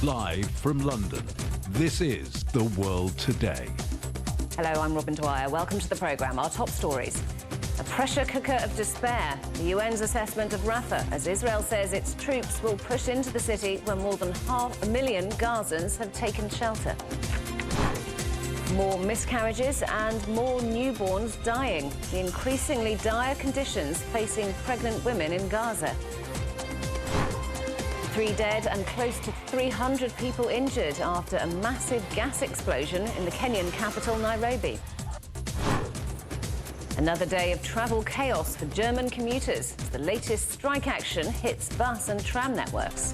Live from London, this is The World Today. Hello, I'm Robin Dwyer. Welcome to the programme. Our top stories. A pressure cooker of despair. The UN's assessment of Rafah, as Israel says its troops will push into the city where more than 500,000 Gazans have taken shelter. More miscarriages and more newborns dying. The increasingly dire conditions facing pregnant women in Gaza. 3 dead and close to 300 people injured after a massive gas explosion in the Kenyan capital, Nairobi. Another day of travel chaos for German commuters as the latest strike action hits bus and tram networks.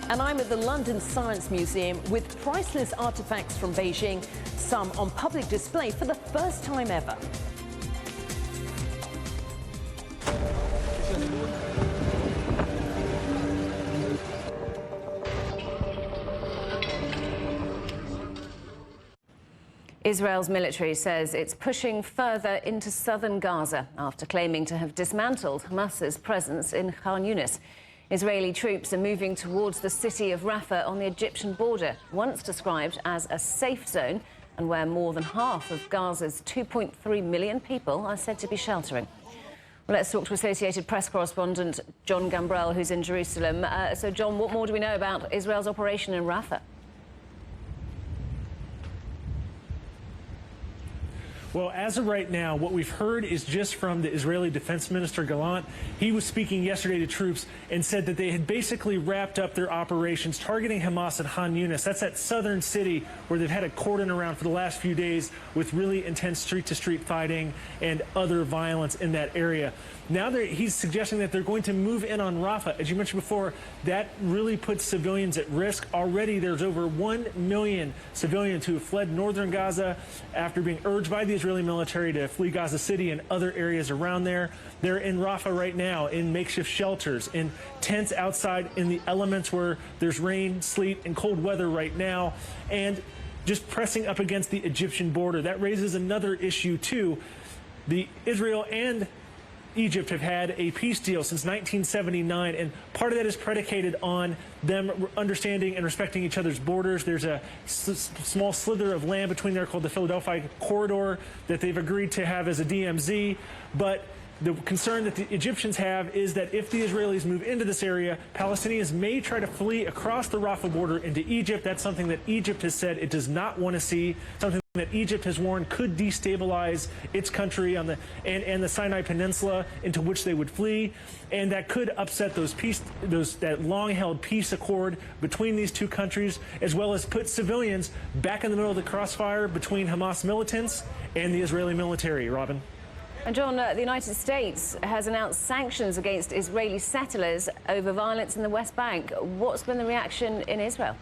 And I'm at the London Science Museum with priceless artefacts from Beijing, some on public display for the first time ever. Israel's military says it's pushing further into southern Gaza after claiming to have dismantled Hamas's presence in Khan Yunis. Israeli troops are moving towards the city of Rafah on the Egyptian border, once described as a safe zone and where more than half of Gaza's 2.3 million people are said to be sheltering. Well, let's talk to Associated Press correspondent John Gambrell, who's in Jerusalem. So, John, what more do we know about Israel's operation in Rafah? Well, as of right now, what we've heard is just from the Israeli Defense Minister Gallant. He was speaking yesterday to troops and said that they had basically wrapped up their operations targeting Hamas at Khan Yunis. That's that southern city where they've had a cordon around for the last few days with really intense street-to-street fighting and other violence in that area. Now he's suggesting that they're going to move in on Rafah. As you mentioned before, that really puts civilians at risk. Already there's over 1 million civilians who have fled northern Gaza after being urged by the Israeli military to flee Gaza City and other areas around there. They're in Rafah right now in makeshift shelters, in tents outside in the elements where there's rain, sleet, and cold weather right now, and just pressing up against the Egyptian border. That raises another issue, too. Israel and Egypt have had a peace deal since 1979, and part of that is predicated on them understanding and respecting each other's borders. There's a small slither of land between there called the Philadelphia Corridor that they've agreed to have as a DMZ, but the concern that the Egyptians have is that if the Israelis move into this area, Palestinians may try to flee across the Rafah border into Egypt. That's something that Egypt has said it does not want to see, something that Egypt has warned could destabilize its country on and the Sinai Peninsula into which they would flee, and that could upset that long-held peace accord between these two countries, as well as put civilians back in the middle of the crossfire between Hamas militants and the Israeli military. Robin. And John, the United States has announced sanctions against Israeli settlers over violence in the West Bank. What's been the reaction in Israel?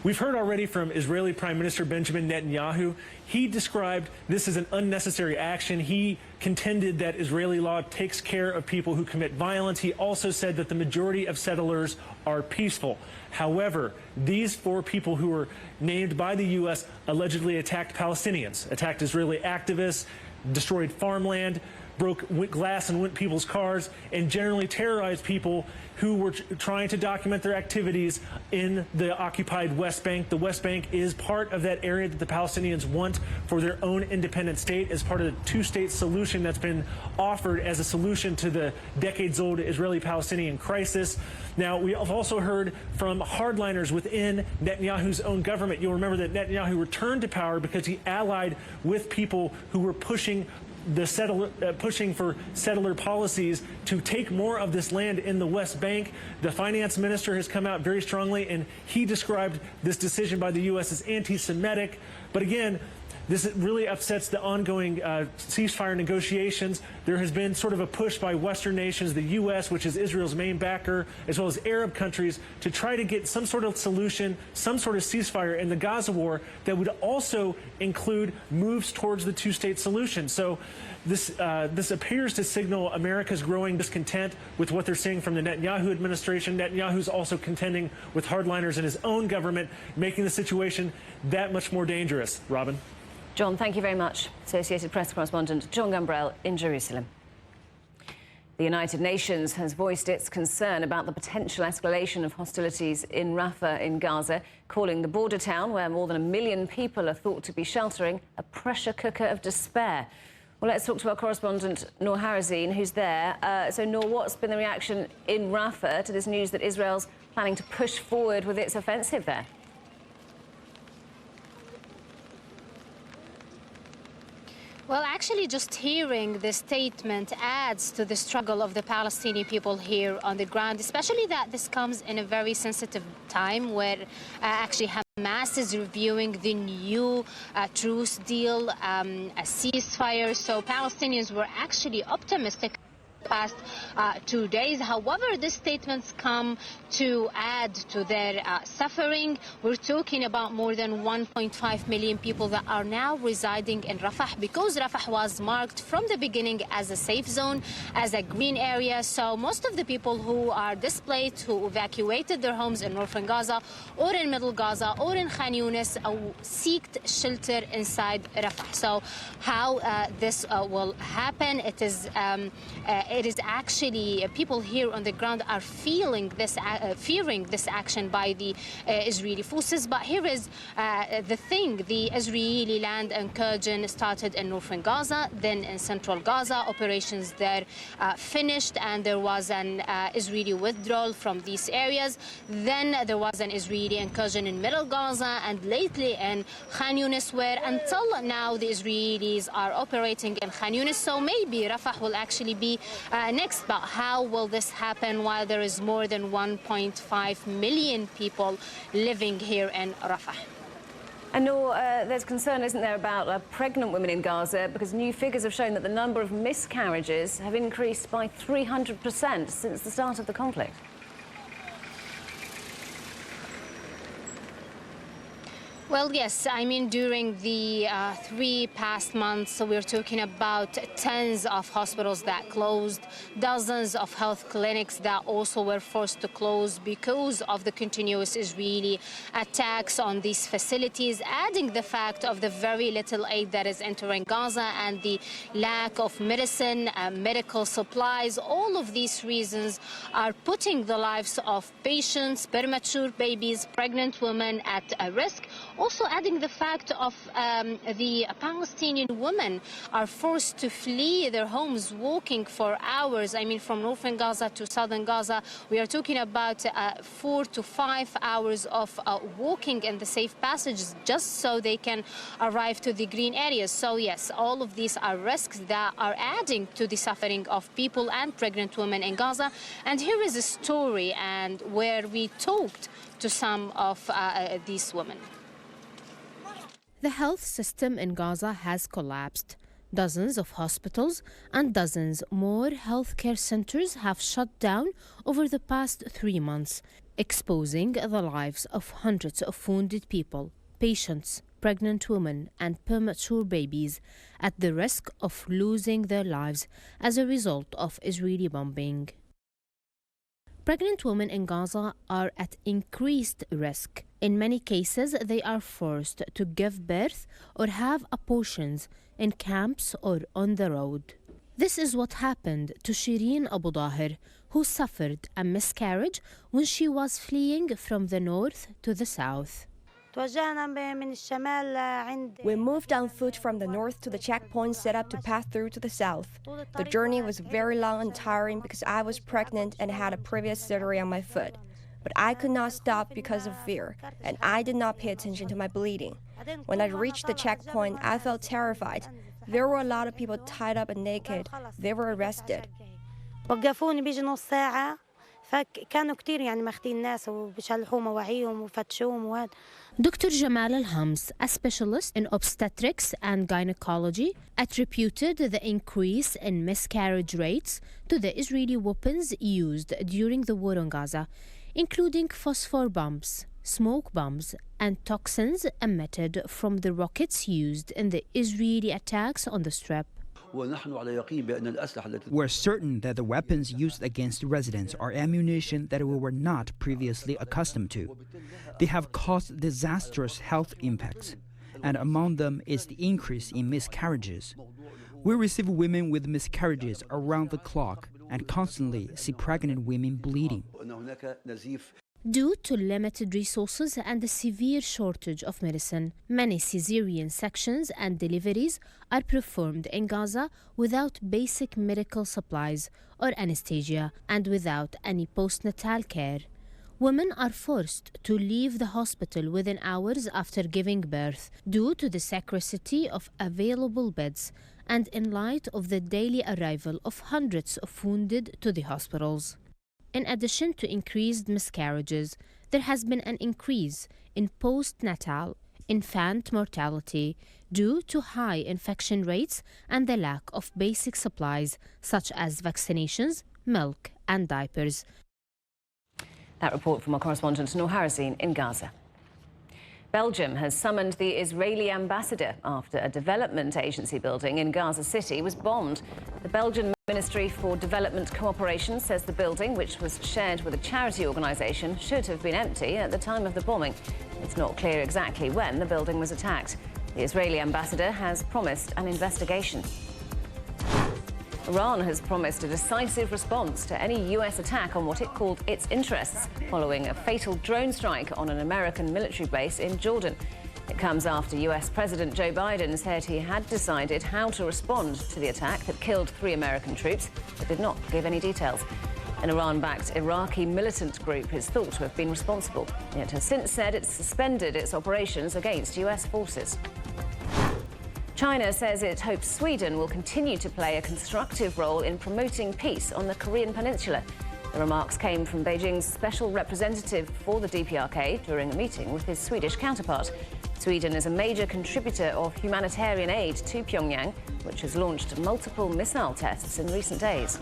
We've heard already from Israeli Prime Minister Benjamin Netanyahu. He described this as an unnecessary action. He contended that Israeli law takes care of people who commit violence. He also said that the majority of settlers are peaceful. However, these 4 people who were named by the U.S. allegedly attacked Palestinians, attacked Israeli activists, destroyed farmland, broke glass and went people's cars, and generally terrorized people who were trying to document their activities in the occupied West Bank. The West Bank is part of that area that the Palestinians want for their own independent state as part of the two-state solution that's been offered as a solution to the decades-old Israeli-Palestinian crisis. Now, we have also heard from hardliners within Netanyahu's own government. You'll remember that Netanyahu returned to power because he allied with people who were pushing for settler policies to take more of this land in the West Bank. The finance minister has come out very strongly, and he described this decision by the U.S. as anti-Semitic. But again, this really upsets the ongoing ceasefire negotiations. There has been sort of a push by Western nations, the U.S., which is Israel's main backer, as well as Arab countries, to try to get some sort of solution, some sort of ceasefire in the Gaza war that would also include moves towards the two-state solution. So this appears to signal America's growing discontent with what they're seeing from the Netanyahu administration. Netanyahu's also contending with hardliners in his own government, making the situation that much more dangerous. Robin. John, thank you very much. Associated Press correspondent John Gambrell in Jerusalem. The United Nations has voiced its concern about the potential escalation of hostilities in Rafah in Gaza, calling the border town, where more than 1 million people are thought to be sheltering, a pressure cooker of despair. Well, let's talk to our correspondent, Noor Harazin, who's there. So, Noor, what's been the reaction in Rafah to this news that Israel's planning to push forward with its offensive there? Well, actually, just hearing the statement adds to the struggle of the Palestinian people here on the ground, especially that this comes in a very sensitive time where actually Hamas is reviewing the new truce deal, a ceasefire. So Palestinians were actually optimistic past 2 days. However, these statements come to add to their suffering. We're talking about more than 1.5 million people that are now residing in Rafah, because Rafah was marked from the beginning as a safe zone, as a green area. So most of the people who are displaced, who evacuated their homes in northern Gaza or in middle Gaza or in Khan Yunis, sought shelter inside Rafah. So how this will happen, it is actually people here on the ground are feeling this, fearing this action by the Israeli forces. But here is the thing: the Israeli land incursion started in northern Gaza, then in central Gaza. Operations there finished, and there was an Israeli withdrawal from these areas. Then there was an Israeli incursion in middle Gaza, and lately in Khan Yunis, where until now the Israelis are operating in Khan Yunis. So maybe Rafah will actually be next. But how will this happen while there is more than 1.5 million people living here in Rafah? And Noor, there's concern, isn't there, about pregnant women in Gaza, because new figures have shown that the number of miscarriages have increased by 300% since the start of the conflict. Well, yes, I mean, during the 3 past months, we're talking about tens of hospitals that closed, dozens of health clinics that also were forced to close because of the continuous Israeli attacks on these facilities, adding the fact of the very little aid that is entering Gaza and the lack of medicine, medical supplies. All of these reasons are putting the lives of patients, premature babies, pregnant women at risk. Also adding the fact of the Palestinian women are forced to flee their homes, walking for hours. I mean, from northern Gaza to southern Gaza, we are talking about 4 to 5 hours of walking in the safe passages just so they can arrive to the green areas. So yes, all of these are risks that are adding to the suffering of people and pregnant women in Gaza. And here is a story and where we talked to some of these women. The health system in Gaza has collapsed. Dozens of hospitals and dozens more healthcare centers have shut down over the past 3 months, exposing the lives of hundreds of wounded people, patients, pregnant women, and premature babies at the risk of losing their lives as a result of Israeli bombing. Pregnant women in Gaza are at increased risk. In many cases, they are forced to give birth or have abortions in camps or on the road. This is what happened to Shireen Abu Daher, who suffered a miscarriage when she was fleeing from the north to the south. We moved on foot from the north to the checkpoint set up to pass through to the south. The journey was very long and tiring because I was pregnant and had a previous surgery on my foot. But I could not stop because of fear, and I did not pay attention to my bleeding. When I reached the checkpoint, I felt terrified. There were a lot of people tied up and naked. They were arrested. Dr. Jamal Al-Hams, a specialist in obstetrics and gynecology, attributed the increase in miscarriage rates to the Israeli weapons used during the war on Gaza, including phosphor bombs, smoke bombs, and toxins emitted from the rockets used in the Israeli attacks on the Strip. We're certain that the weapons used against residents are ammunition that we were not previously accustomed to. They have caused disastrous health impacts, and among them is the increase in miscarriages. We receive women with miscarriages around the clock, and constantly see pregnant women bleeding. Due to limited resources and a severe shortage of medicine, many cesarean sections and deliveries are performed in Gaza without basic medical supplies or anesthesia and without any postnatal care. Women are forced to leave the hospital within hours after giving birth due to the scarcity of available beds and in light of the daily arrival of hundreds of wounded to the hospitals. In addition to increased miscarriages, there has been an increase in postnatal infant mortality due to high infection rates and the lack of basic supplies such as vaccinations, milk and diapers. That report from our correspondent Noor Harrison in Gaza. Belgium has summoned the Israeli ambassador after a development agency building in Gaza City was bombed. The Belgian Ministry for Development Cooperation says the building, which was shared with a charity organisation, should have been empty at the time of the bombing. It's not clear exactly when the building was attacked. The Israeli ambassador has promised an investigation. Iran has promised a decisive response to any US attack on what it called its interests, following a fatal drone strike on an American military base in Jordan. It comes after US President Joe Biden said he had decided how to respond to the attack that killed 3 American troops, but did not give any details. An Iran-backed Iraqi militant group is thought to have been responsible. It has since said it suspended its operations against US forces. China says it hopes Sweden will continue to play a constructive role in promoting peace on the Korean peninsula. The remarks came from Beijing's special representative for the DPRK during a meeting with his Swedish counterpart. Sweden is a major contributor of humanitarian aid to Pyongyang, which has launched multiple missile tests in recent days.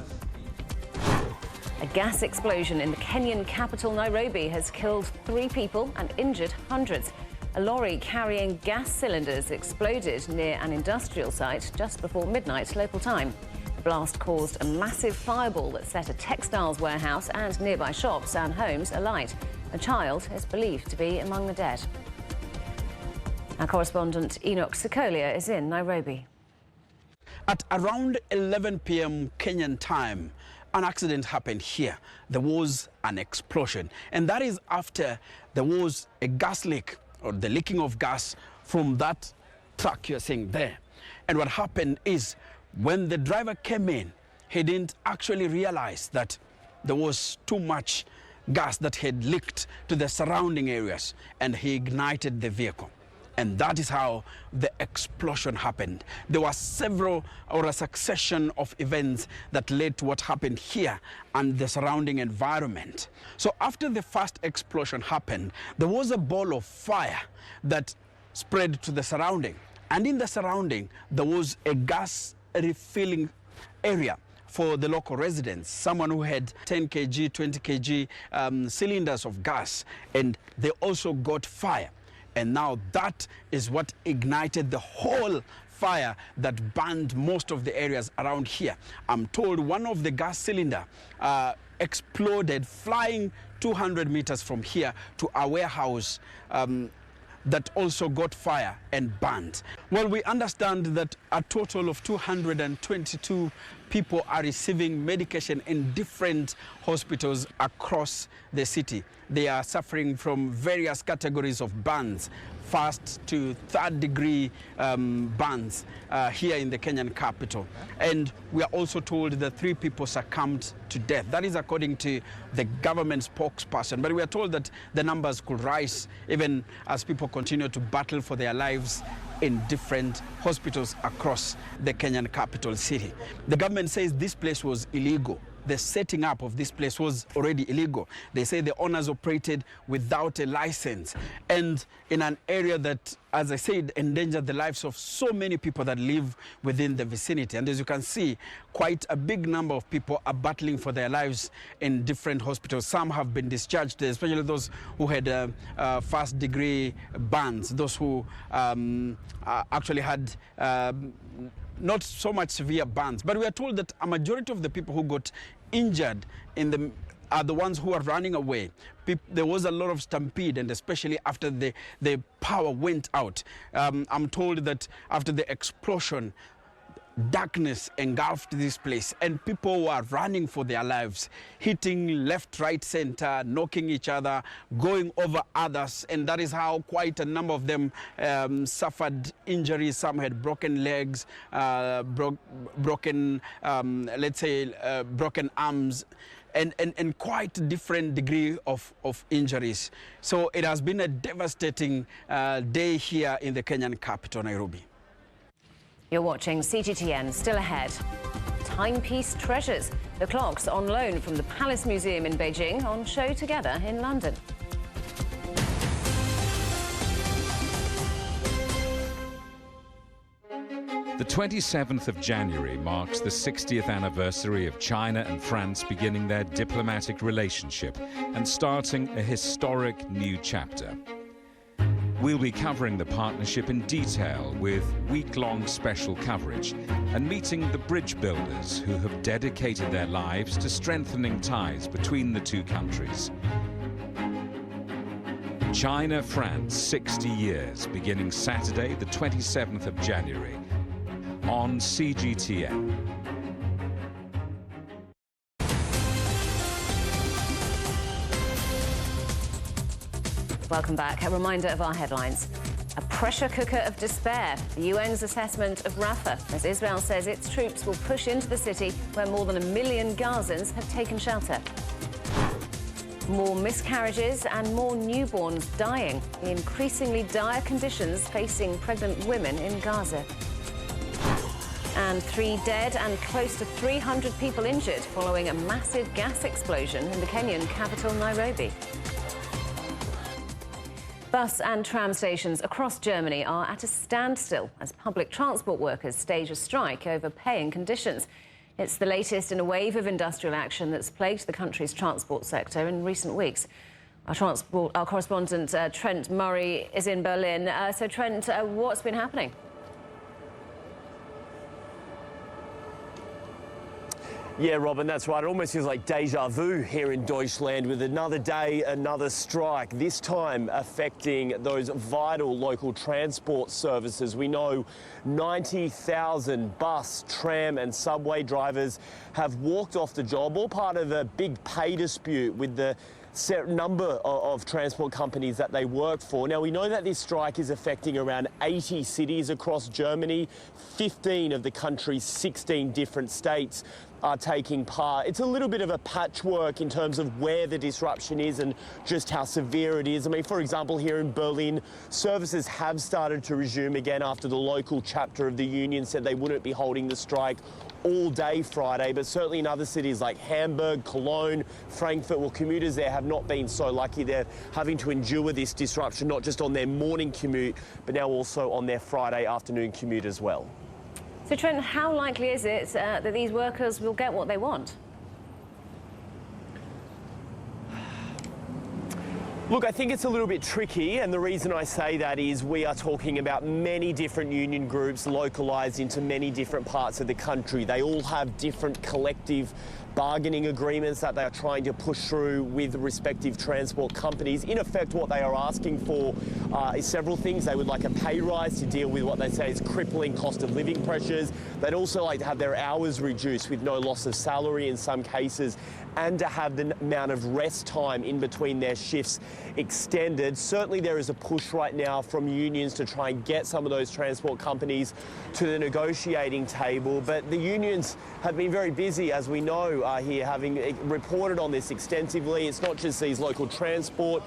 A gas explosion in the Kenyan capital Nairobi has killed 3 people and injured hundreds. A lorry carrying gas cylinders exploded near an industrial site just before midnight local time. The blast caused a massive fireball that set a textiles warehouse and nearby shops and homes alight. A child is believed to be among the dead. Our correspondent Enoch Sikolia is in Nairobi. At around 11 p.m. Kenyan time, an accident happened here. There was an explosion, and that is after there was a gas leak, or the leaking of gas from that truck you're seeing there. And what happened is, when the driver came in, he didn't actually realize that there was too much gas that had leaked to the surrounding areas, and he ignited the vehicle. And that is how the explosion happened. There were several, or a succession of events that led to what happened here and the surrounding environment. So after the first explosion happened, there was a ball of fire that spread to the surrounding. And in the surrounding, there was a gas refilling area for the local residents, someone who had 10 kg, 20 kg cylinders of gas, and they also got fire. And now that is what ignited the whole fire that burned most of the areas around here. I'm told one of the gas cylinder exploded flying 200 meters from here to a warehouse that also got fire and burned. Well, we understand that a total of 222 people are receiving medication in different hospitals across the city. They are suffering from various categories of burns, first to third degree burns here in the Kenyan capital. And we are also told that 3 people succumbed to death. That is according to the government spokesperson. But we are told that the numbers could rise even as people continue to battle for their lives in different hospitals across the Kenyan capital city. The government says this place was illegal. The setting up of this place was already illegal. They say the owners operated without a license and in an area that, as I said, endangered the lives of so many people that live within the vicinity. And as you can see, quite a big number of people are battling for their lives in different hospitals. Some have been discharged, especially those who had first-degree burns, those who actually had not so much severe burns. But we are told that a majority of the people who got injured are the ones who are running away. There was a lot of stampede, and especially after the power went out. I'm told that after the explosion, darkness engulfed this place, and people were running for their lives, hitting left, right, center, knocking each other, going over others, and that is how quite a number of them suffered injuries. Some had broken legs, broken arms, and quite a different degree of injuries. So it has been a devastating day here in the Kenyan capital, Nairobi. You're watching CGTN. Still ahead. Timepiece treasures. The clocks on loan from the Palace Museum in Beijing on show together in London. The 27th of January marks the 60th anniversary of China and France beginning their diplomatic relationship and starting a historic new chapter. We'll be covering the partnership in detail with week-long special coverage and meeting the bridge builders who have dedicated their lives to strengthening ties between the two countries. China-France 60 years, beginning Saturday, the 27th of January, on CGTN. Welcome back. A reminder of our headlines. A pressure cooker of despair. The UN's assessment of Rafah, as Israel says its troops will push into the city where more than 1 million Gazans have taken shelter. More miscarriages and more newborns dying. The increasingly dire conditions facing pregnant women in Gaza. And 3 dead and close to 300 people injured following a massive gas explosion in the Kenyan capital, Nairobi. Bus and tram stations across Germany are at a standstill as public transport workers stage a strike over pay and conditions. It's the latest in a wave of industrial action that's plagued the country's transport sector in recent weeks. Our correspondent Trent Murray is in Berlin. So Trent, what's been happening? Yeah, Robin, that's right. It almost feels like deja vu here in Deutschland with another day, another strike, this time affecting those vital local transport services. We know 90,000 bus, tram and subway drivers have walked off the job, all part of a big pay dispute with the number of transport companies that they work for. Now, we know that this strike is affecting around 80 cities across Germany. 15 of the country's 16 different states are taking part. It's a little bit of a patchwork in terms of where the disruption is and just how severe it is. I mean, for example, here in Berlin, services have started to resume again after the local chapter of the union said they wouldn't be holding the strike all day Friday, but certainly in other cities like Hamburg, Cologne, Frankfurt, well, commuters there have not been so lucky. They're having to endure this disruption, not just on their morning commute, but now also on their Friday afternoon commute as well. So, Trent, how likely is it that these workers will get what they want? Look, I think it's a little bit tricky, and the reason I say that is we are talking about many different union groups localised into many different parts of the country. They all have different collective bargaining agreements that they are trying to push through with respective transport companies. In effect, what they are asking for is several things. They would like a pay rise to deal with what they say is crippling cost of living pressures. They'd also like to have their hours reduced with no loss of salary in some cases, and to have the amount of rest time in between their shifts extended. Certainly there is a push right now from unions to try and get some of those transport companies to the negotiating table, but the unions have been very busy, as we know, here, having reported on this extensively. It's not just these local transport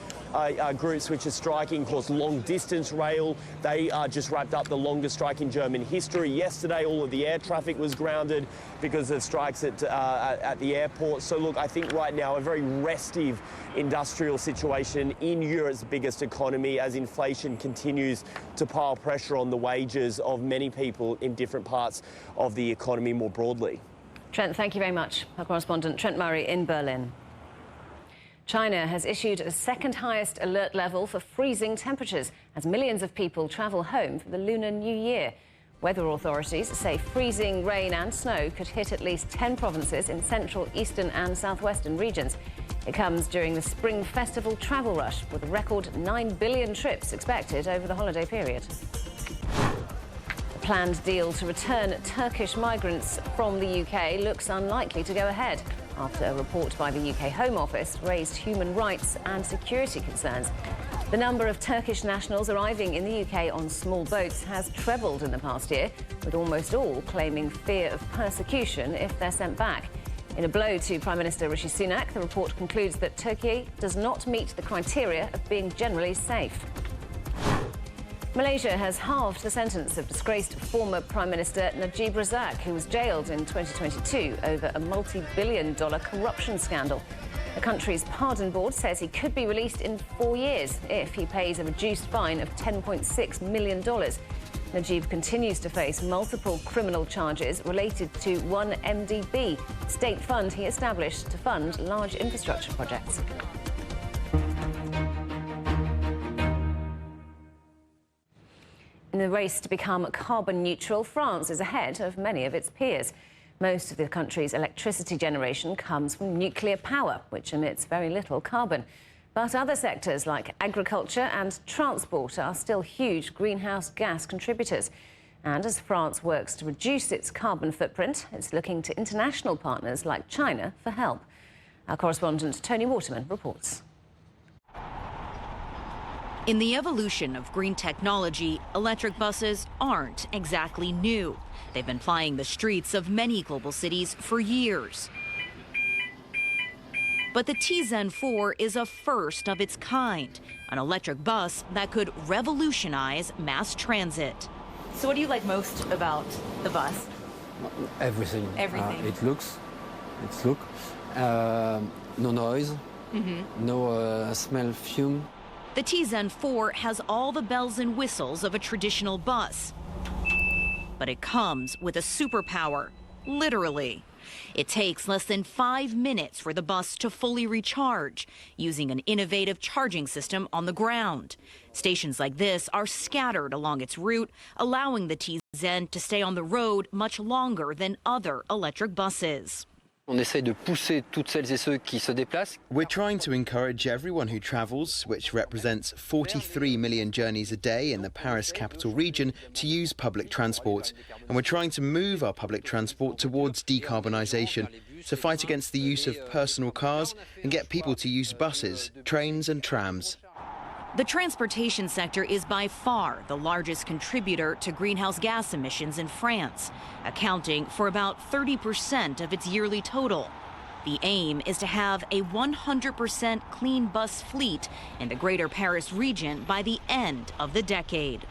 groups which are striking. Of course, long distance rail, they just wrapped up the longest strike in German history. Yesterday, all of the air traffic was grounded because of strikes at the airport. So look, I think right now a very restive industrial situation in Europe's biggest economy as inflation continues to pile pressure on the wages of many people in different parts of the economy more broadly. Trent, thank you very much. Our correspondent Trent Murray in Berlin. China has issued a second highest alert level for freezing temperatures as millions of people travel home for the Lunar New Year. Weather authorities say freezing rain and snow could hit at least 10 provinces in central, eastern and southwestern regions. It comes during the Spring Festival travel rush, with a record 9 billion trips expected over the holiday period. The planned deal to return Turkish migrants from the UK looks unlikely to go ahead after a report by the UK Home Office raised human rights and security concerns. The number of Turkish nationals arriving in the UK on small boats has trebled in the past year, with almost all claiming fear of persecution if they're sent back. In a blow to Prime Minister Rishi Sunak, the report concludes that Turkey does not meet the criteria of being generally safe. Malaysia has halved the sentence of disgraced former Prime Minister Najib Razak, who was jailed in 2022 over a multi-billion-dollar corruption scandal. The country's pardon board says he could be released in 4 years if he pays a reduced fine of $10.6 million. Najib continues to face multiple criminal charges related to 1MDB, state fund he established to fund large infrastructure projects. In the race to become carbon neutral, France is ahead of many of its peers. Most of the country's electricity generation comes from nuclear power, which emits very little carbon. But other sectors like agriculture and transport are still huge greenhouse gas contributors. And as France works to reduce its carbon footprint, it's looking to international partners like China for help. Our correspondent Tony Waterman reports. In the evolution of green technology, electric buses aren't exactly new. They've been plying the streets of many global cities for years. But the Tizen 4 is a first of its kind, an electric bus that could revolutionize mass transit. So what do you like most about the bus? Everything. Everything. No noise, no smell fume. The Tizen 4 has all the bells and whistles of a traditional bus. But it comes with a superpower, literally. It takes less than 5 minutes for the bus to fully recharge, using an innovative charging system on the ground. Stations like this are scattered along its route, allowing the Tizen to stay on the road much longer than other electric buses. On essaie de pousser toutes celles et ceux qui se déplacent. We're trying to encourage everyone who travels, which represents 43 million journeys a day in the Paris capital region, to use public transport. And we're trying to move our public transport towards decarbonisation, to fight against the use of personal cars and get people to use buses, trains and trams. The transportation sector is by far the largest contributor to greenhouse gas emissions in France, accounting for about 30% of its yearly total. The aim is to have a 100% clean bus fleet in the Greater Paris region by the end of the decade.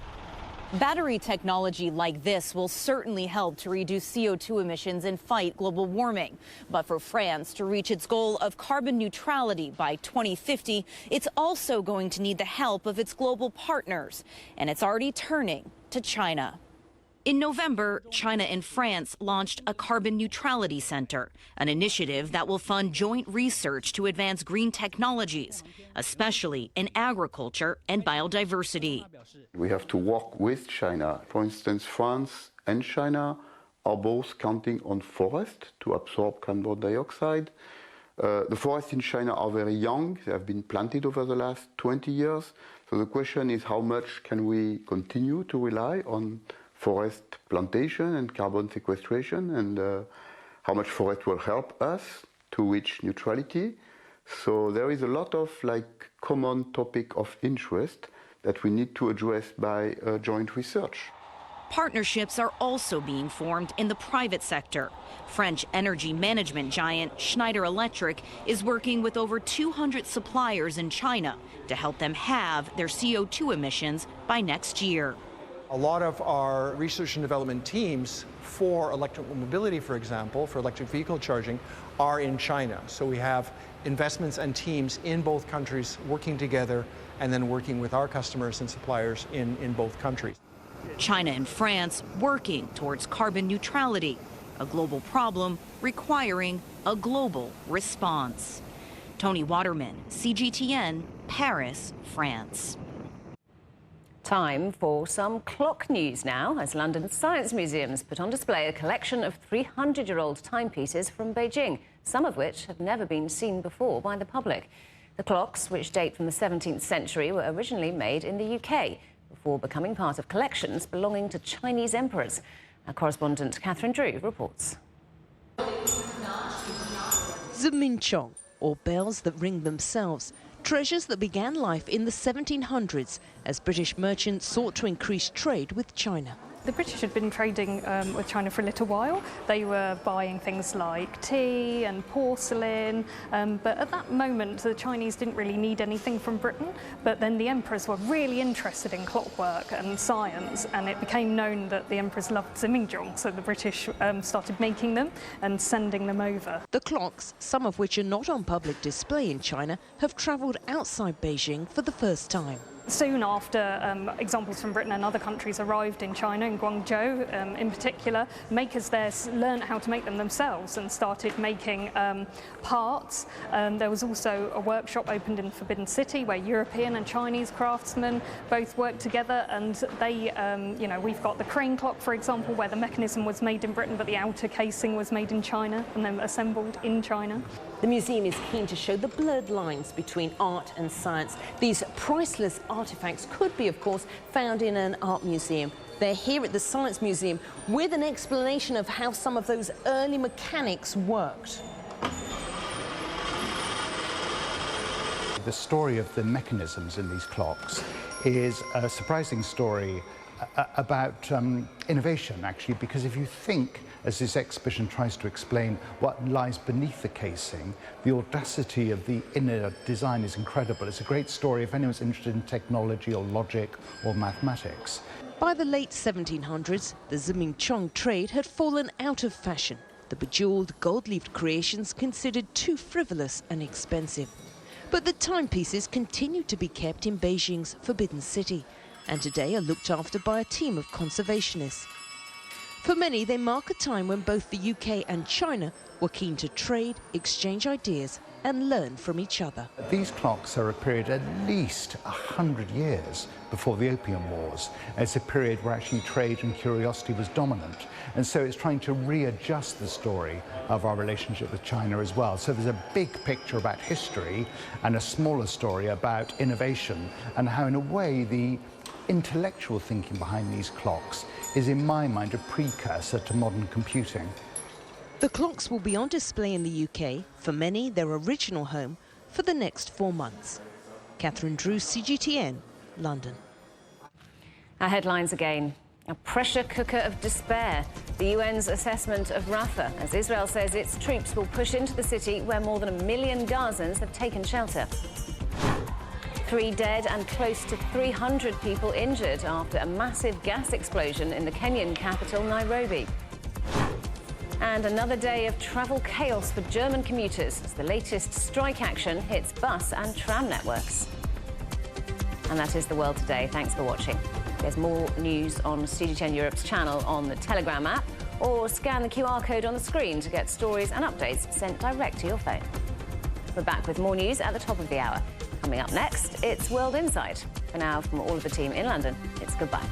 Battery technology like this will certainly help to reduce CO2 emissions and fight global warming. But for France to reach its goal of carbon neutrality by 2050, it's also going to need the help of its global partners. And it's already turning to China. In November, China and France launched a Carbon Neutrality Center, an initiative that will fund joint research to advance green technologies, especially in agriculture and biodiversity. We have to work with China. For instance, France and China are both counting on forest to absorb carbon dioxide. The forests in China are very young. They have been planted over the last 20 years. So the question is, how much can we continue to rely on forest plantation and carbon sequestration, and how much forest will help us to reach neutrality. So there is a lot of common topic of interest that we need to address by joint research. Partnerships are also being formed in the private sector. French energy management giant Schneider Electric is working with over 200 suppliers in China to help them halve their CO2 emissions by next year. A lot of our research and development teams for electric mobility, for example, for electric vehicle charging, are in China. So we have investments and teams in both countries working together and then working with our customers and suppliers in both countries. China and France working towards carbon neutrality, a global problem requiring a global response. Tony Waterman, CGTN, Paris, France. Time for some clock news now, as London Science Museums put on display a collection of 300-year-old timepieces from Beijing, some of which have never been seen before by the public. The clocks, which date from the 17th century, were originally made in the UK. before becoming part of collections belonging to Chinese emperors. Our correspondent Catherine Drew reports. Ziminchong, or bells that ring themselves, treasures that began life in the 1700s as British merchants sought to increase trade with China. The British had been trading with China for a little while. They were buying things like tea and porcelain, but at that moment the Chinese didn't really need anything from Britain. But then the emperors were really interested in clockwork and science, and it became known that the emperors loved Ziminchong, so the British started making them and sending them over. The clocks, some of which are not on public display in China, have travelled outside Beijing for the first time. Soon after, examples from Britain and other countries arrived in China, in Guangzhou in particular, makers there learned how to make them themselves and started making parts. There was also a workshop opened in Forbidden City where European and Chinese craftsmen both worked together, and they, we've got the crane clock, for example, where the mechanism was made in Britain but the outer casing was made in China and then assembled in China. The museum is keen to show the blurred lines between art and science. These priceless artifacts could be, of course, found in an art museum. They're here at the Science Museum with an explanation of how some of those early mechanics worked. The story of the mechanisms in these clocks is a surprising story about innovation, actually, because if you think, as this exhibition tries to explain what lies beneath the casing, the audacity of the inner design is incredible. It's a great story if anyone's interested in technology or logic or mathematics. By the late 1700s, the Ziminchong trade had fallen out of fashion. The bejewelled, gold-leafed creations considered too frivolous and expensive. But the timepieces continued to be kept in Beijing's Forbidden City, and today are looked after by a team of conservationists. For many, they mark a time when both the UK and China were keen to trade, exchange ideas and learn from each other. These clocks are a period at least 100 years before the Opium Wars. It's a period where actually trade and curiosity was dominant. And so it's trying to readjust the story of our relationship with China as well. So there's a big picture about history and a smaller story about innovation and how, in a way, the intellectual thinking behind these clocks is, in my mind, a precursor to modern computing. The clocks will be on display in the UK, for many their original home, for the next 4 months. Catherine Drew, CGTN, London. Our headlines again. A pressure cooker of despair. The UN's assessment of Rafah, as Israel says its troops will push into the city where more than 1 million Gazans have taken shelter. 3 dead and close to 300 people injured after a massive gas explosion in the Kenyan capital, Nairobi. And another day of travel chaos for German commuters as the latest strike action hits bus and tram networks. And that is the world today. Thanks for watching. There's more news on CGTN Europe's channel on the Telegram app, or scan the QR code on the screen to get stories and updates sent direct to your phone. We're back with more news at the top of the hour. Coming up next, it's World Insight. For now, from all of the team in London, it's goodbye.